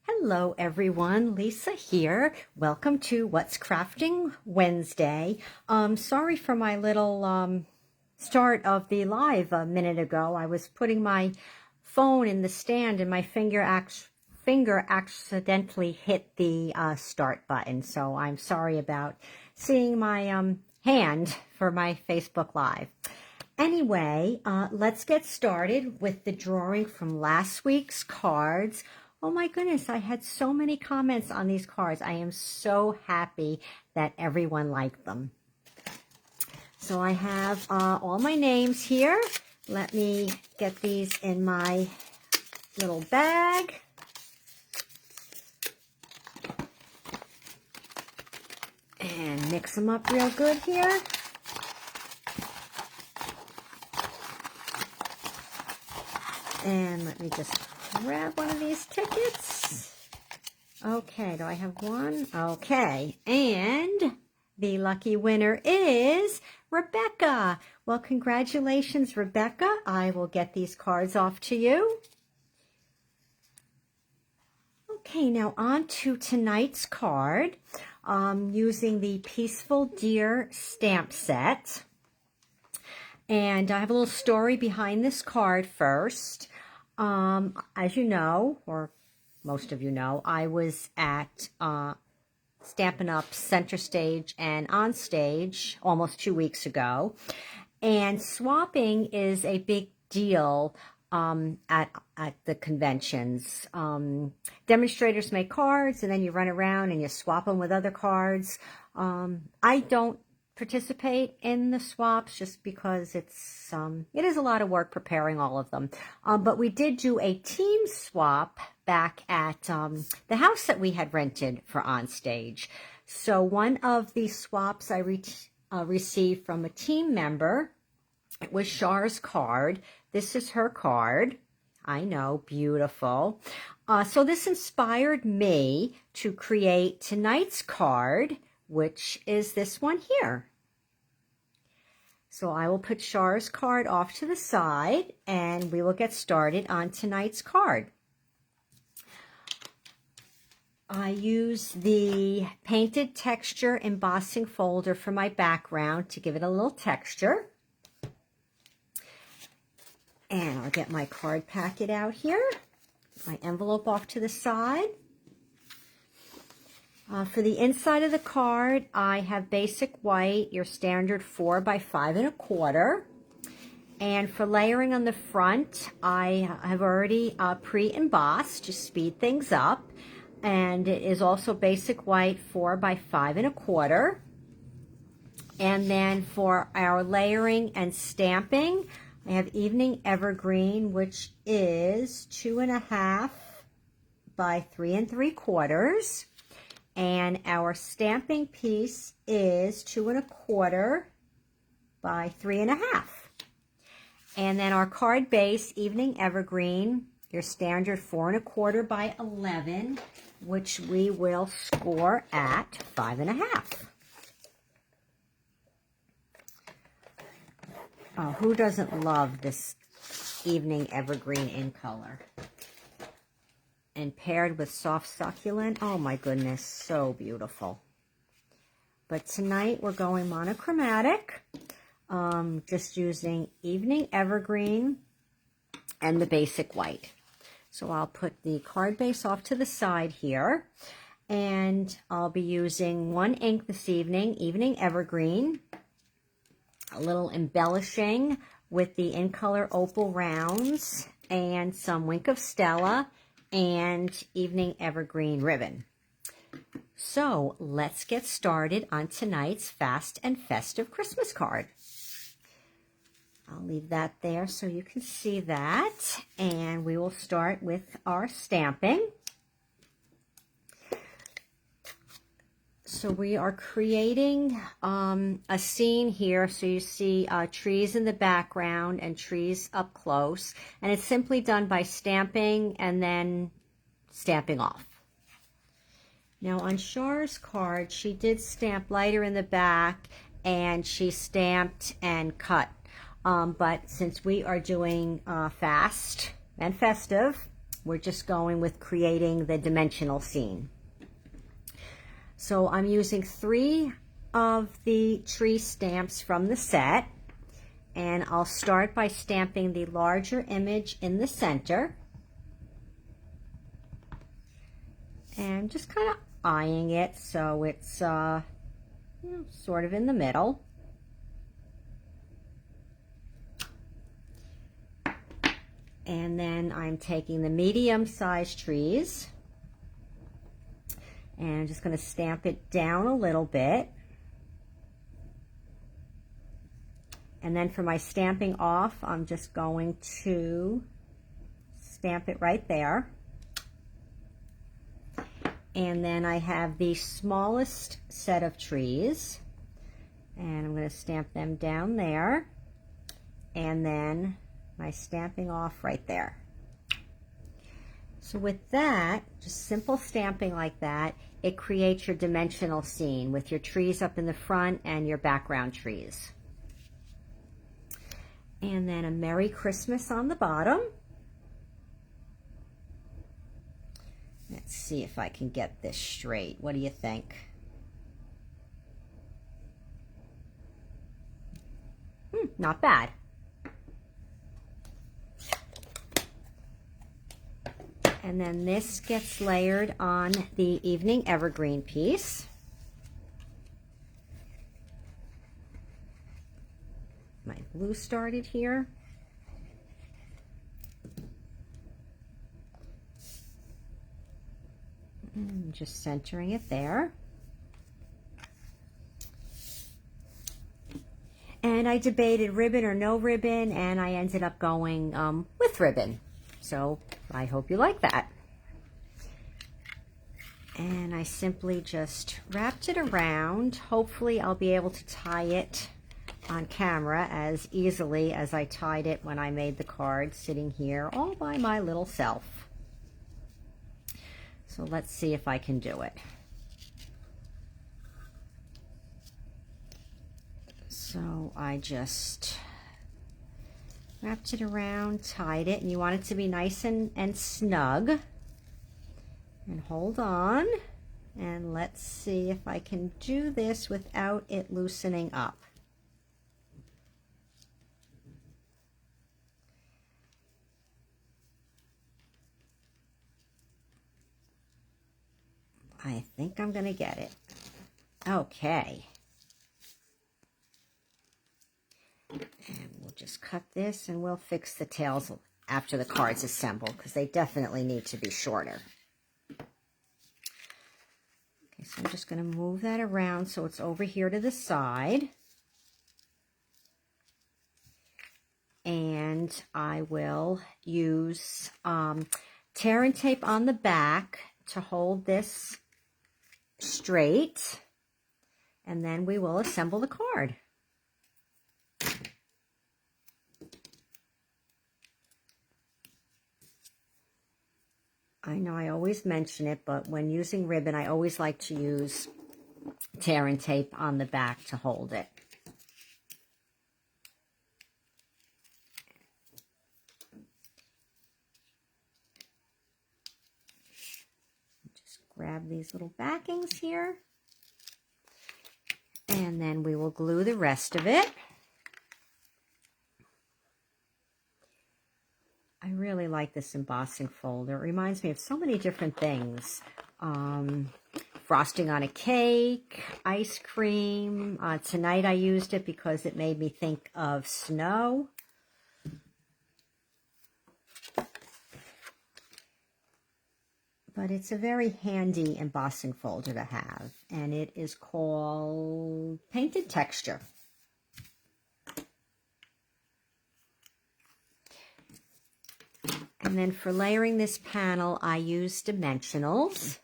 Hello everyone, Lisa here. Welcome to What's Crafting Wednesday. Sorry for my little start of the live a minute ago. I was putting my phone in the stand and my finger accidentally hit the start button. So I'm sorry about seeing my hand for my Facebook Live. Anyway, let's get started with the drawing from last week's cards. Oh my goodness, I had so many comments on these cards. I am so happy that everyone liked them. So I have all my names here. Let me get these in my little bag. And mix them up real good here. And let me just grab one of these tickets. Okay, do I have one? Okay, and the lucky winner is Rebecca. Well, congratulations, Rebecca. I will get these cards off to you. Okay, now on to tonight's card. Using the Peaceful Deer stamp set. And I have a little story behind this card first. As you know, or most of you know, I was at Stampin' Up! Center Stage and On Stage almost 2 weeks ago. And swapping is a big deal at the conventions. Demonstrators make cards and then you run around and you swap them with other cards. I don't participate in the swaps just because it is a lot of work preparing all of them. But we did do a team swap back at the house that we had rented for On Stage. So one of the swaps I received from a team member, it was Char's card. This is her card. I know, beautiful. So this inspired me to create tonight's card, which is this one here. So I will put Char's card off to the side and we will get started on tonight's card. I use the painted texture embossing folder for my background to give it a little texture. And I'll get my card packet out here, my envelope off to the side. For the inside of the card, I have basic white, your standard 4 by 5 1/4. And for layering on the front, I have already pre-embossed to speed things up. And it is also basic white 4 by 5 1/4. And then for our layering and stamping, I have Evening Evergreen, which is 2.5 by 3 3/4. And our stamping piece is 2 1/4 by 3 1/2. And then our card base, Evening Evergreen, your standard 4 1/4 by 11, which we will score at 5 1/2. Oh, who doesn't love this Evening Evergreen in color? And paired with soft succulent, oh my goodness, so beautiful. But tonight we're going monochromatic, just using Evening Evergreen and the basic white. So I'll put the card base off to the side here, and I'll be using one ink this evening, Evening Evergreen, a little embellishing with the In Color Opal rounds and some Wink of Stella and Evening Evergreen ribbon. So let's get started on tonight's Fast and Festive Christmas card. I'll leave that there so you can see that. And we will start with our stamping. So we are creating a scene here. So you see trees in the background and trees up close. And it's simply done by stamping and then stamping off. Now on Char's card, she did stamp lighter in the back and she stamped and cut. But since we are doing fast and festive, We're just going with creating the dimensional scene. So I'm using 3 of the tree stamps from the set, and I'll start by stamping the larger image in the center and just kind of eyeing it so it's sort of in the middle. And then I'm taking the medium-sized trees and I'm just going to stamp it down a little bit. And then for my stamping off, I'm just going to stamp it right there. And then I have the smallest set of trees, and I'm going to stamp them down there. And then my stamping off right there. So with that, just simple stamping like that, it creates your dimensional scene with your trees up in the front and your background trees. And then a Merry Christmas on the bottom. Let's see if I can get this straight. What do you think? Not bad. And then this gets layered on the evening evergreen piece. My blue started here. And just centering it there. And I debated ribbon or no ribbon, and I ended up going with ribbon. So I hope you like that. And I simply just wrapped it around. Hopefully I'll be able to tie it on camera as easily as I tied it when I made the card sitting here all by my little self. So let's see if I can do it. So I just wrapped it around, tied it, and you want it to be nice and snug. And hold on, and let's see if I can do this without it loosening up. I think I'm going to get it. Okay. And we'll just cut this and we'll fix the tails after the card's assembled because they definitely need to be shorter. Okay, so I'm just going to move that around so it's over here to the side. And I will use tear and tape on the back to hold this straight, and then we will assemble the card. I know I always mention it, but when using ribbon, I always like to use tear and tape on the back to hold it. Just grab these little backings here, and then we will glue the rest of it. I really like this embossing folder. It reminds me of so many different things. Frosting on a cake, ice cream. Tonight I used it because it made me think of snow. But it's a very handy embossing folder to have, and it is called Painted Texture. And then for layering this panel, I use dimensionals.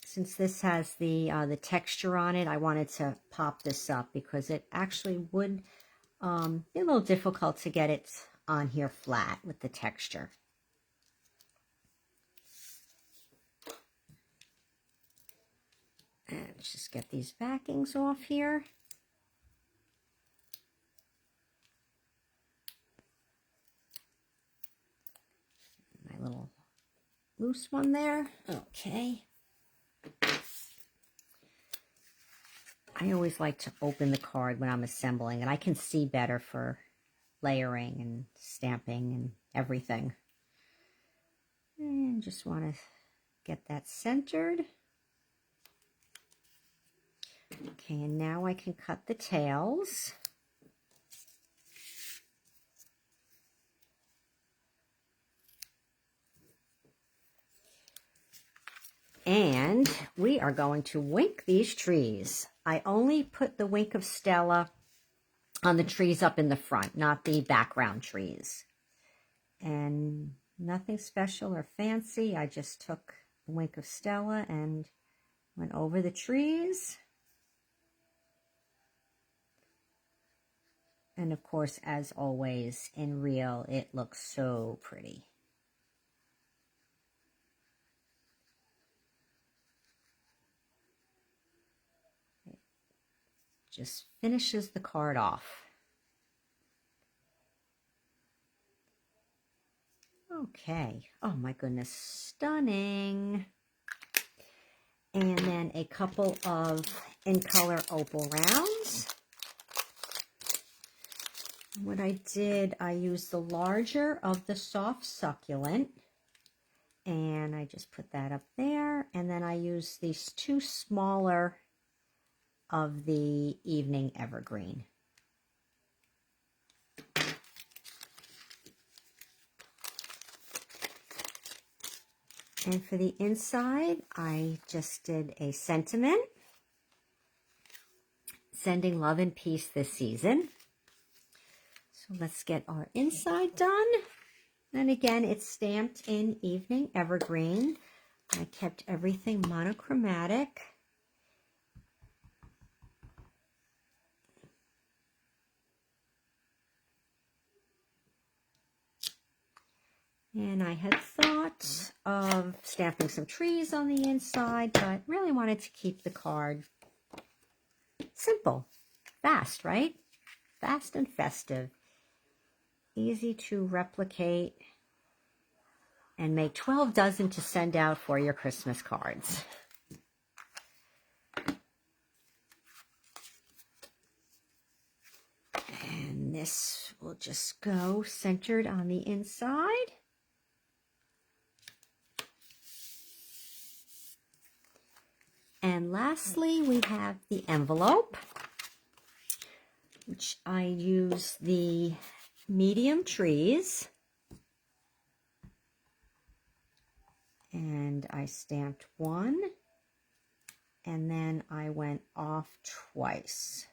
Since this has the texture on it, I wanted to pop this up because it actually would be a little difficult to get it on here flat with the texture. And let's just get these backings off here. loose one there. Okay. I always like to open the card when I'm assembling, and I can see better for layering and stamping and everything. And just want to get that centered. Okay, and now I can cut the tails. And we are going to wink these trees. I only put the wink of Stella on the trees up in the front, not the background trees. And nothing special or fancy. I just took the wink of Stella and went over the trees. And of course, as always, in real, it looks so pretty. It just finishes the card off. Okay. Oh my goodness, stunning. And then a couple of in color opal rounds. What I did, I used the larger of the soft succulent, and I just put that up there, and then I used these two smaller of the evening evergreen. And for the inside, I just did a sentiment, sending love and peace this season. So let's get our inside done. And again, it's stamped in evening evergreen. I kept everything monochromatic. And I had thought of stamping some trees on the inside, but really wanted to keep the card simple, fast, right? Fast and festive. Easy to replicate and make 12 dozen to send out for your Christmas cards. And this will just go centered on the inside. And lastly, we have the envelope, which I use the medium trees, and I stamped one, and then I went off twice.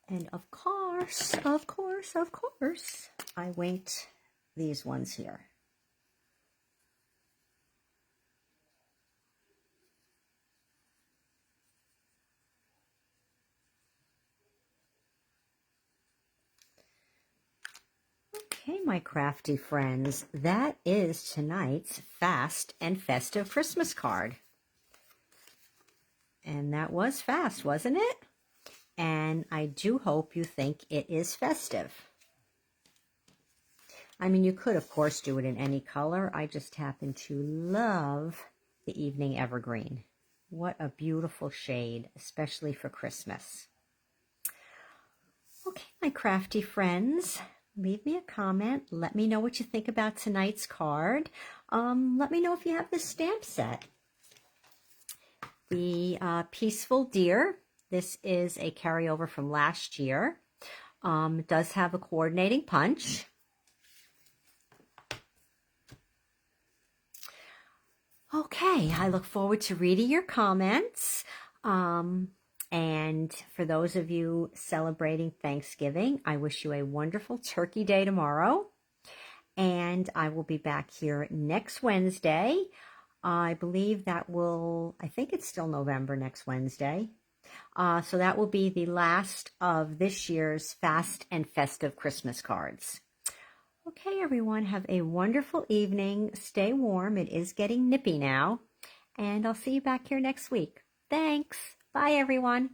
And of course, I winked these ones here. Okay, my crafty friends, that is tonight's fast and festive Christmas card. And that was fast, wasn't it? And I do hope you think it is festive. I mean, you could, of course, do it in any color. I just happen to love the evening evergreen. What a beautiful shade, especially for Christmas. Okay, my crafty friends, leave me a comment. Let me know what you think about tonight's card. Let me know if you have this stamp set. The Peaceful Deer. This is a carryover from last year. It does have a coordinating punch. Okay, I look forward to reading your comments. And for those of you celebrating Thanksgiving, I wish you a wonderful Turkey Day tomorrow. And I will be back here next Wednesday. I believe that I think it's still November next Wednesday. So that will be the last of this year's fast and festive Christmas cards. Okay, everyone, have a wonderful evening. Stay warm. It is getting nippy now. And I'll see you back here next week. Thanks. Bye, everyone.